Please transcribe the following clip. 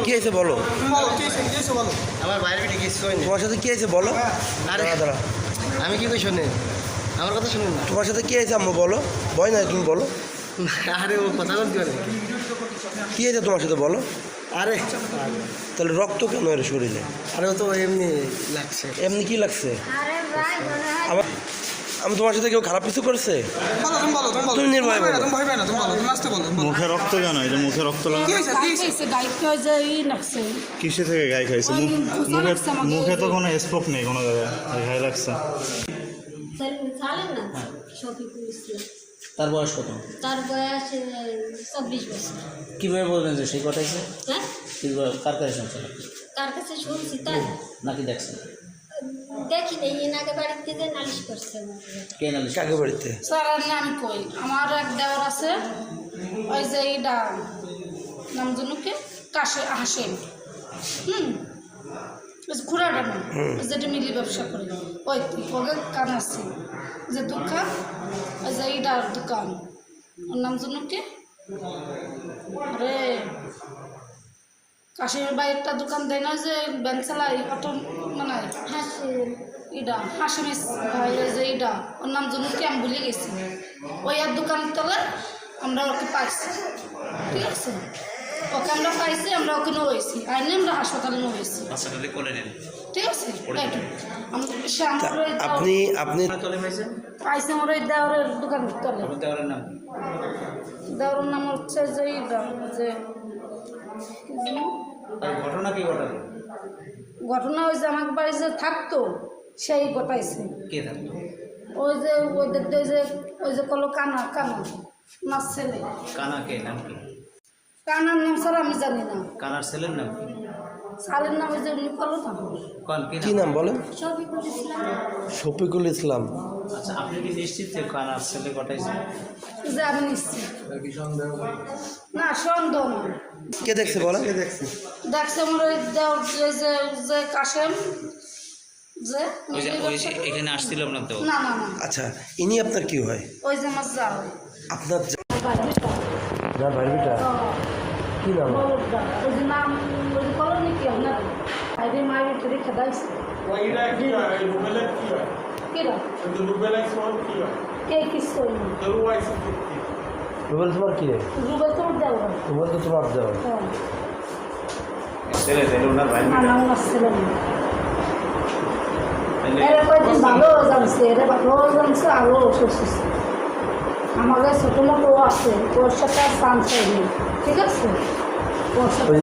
কি হয়েছে বলো? আমার বাইরে বেটি কিছু হয়নি। তোমার সাথে কি হয়েছে বলো? আরে দাঁড়া, আমি কি কই শোনেন, আমার কথা শুনুন না। তোমার সাথে কি হয়েছে আম্মু বলো? ভয় নয়, তুমি বলো আরে ও কথা বলতে পারে। কি হয়েছে তোমার সাথে বলো। আরে তাহলে রক্ত কেন এর শরীরে? আরে ও তো এমনি লাগছে। এমনি কি লাগছে? আমার আমি তোমার সাথে কেউ খারাপ কিছু করছে? তুমি নির্ভয় বলো। মুখে রক্ত কেন? এই যে মুখে রক্ত লাগা কিসে থেকে গায়ে খাইছে? মুখে তো কোনো স্পোক নেই কোনো জায়গায়, গায়ে লাগছে। তার বয়স কত? তার বয়স 24 বছর। কীভাবে বলবেন যে সেই কথাইছে? হ্যাঁ, কার কাছে শুনছেন? কার কাছে শুনছি তাই নাকি দেখছেন? দেখি নেই, এনাকে বাড়িতে যে নালিশ করছে। কে নালিশ? কাকে বাড়িতে? স্যার আমি কই আমার এক দেওয়ার আছে, ওই যে এইটা নাম জনুকে কাশে হাসেন, ঘোরাটা না, যেটা মিলি ব্যবসা করে ওই ওকে কান আছে যে দোকান, ওই যে এইটার দোকান, ওর নাম জনুকে আরে কাশিমের ভাই একটা দোকান দেয় না যে ব্যান চালাই অটো মানে ইডা হাসিমিস ভাই যে ইডা ওর নাম জনুকে আমি ভুলে গেছি। ওই আর দোকানের তলে আমরা ওকে পাইছি, ঠিক আছে, ওকে আমরা পাইছি, আমরা ওকে নিয়ে হয়েছি আইনে আমরা হাসপাতালে নিয়ে হয়েছি, ঠিক আছে। আপনি আপনি পাইছি আমার ওই দেওয়ারের দোকানের তলে। দেওয়ারের নাম হচ্ছে যে ইডা যে ঘটনা কি ঘটালো? ঘটনা ওই যে আমার বাড়ি যে থাকতো সেই ঘটাইছে। কে থাকতো? ওই যে ওদের ওই যে কলো কানা কানা নাচ ছেলে। কানা কে? নাম কি? কানার নাম স্যার আমি জানি না। কানার ছেলের নাম কি? সালের নাম ওই যে উনি কলো না। কি নাম বলেন? শফিকুল ইসলাম। শফিকুল ইসলাম। আচ্ছা, আপনি কি নিশ্চিত যে কানার ছেলে ঘটাইছে? যে আমি নিশ্চিত না, সন্দেহ না। কে দেখছে বলেন? দেখছে আমার ওই দেওয়ার যে যে কাশেম যে এখানে আসছিল আপনার তো? না না না, আচ্ছা, ইনি আপনার কি হয়? ওই যে আমার যা হয় আপনার না ভাইবিটা কি নাম? ওই যে নাম ওই যে কলো নাকি আপনার আইডি মাইডি থেকে খেদাইছে কিরা কে কিস করি রুবেল তোমার কি? রুবেল তোমার দেওয়া রুবেল তো তোমার দেওয়া। না না ওনার ছেলে না। এরা কয়েকদিন ভালো জানছে, এরা ভালো জানছে, আরও অসুস্থ। আমাদের ছোটো মোটো আছে, ওর সাথে আর চান্স হয়নি, ঠিক আছে, ওর সাথে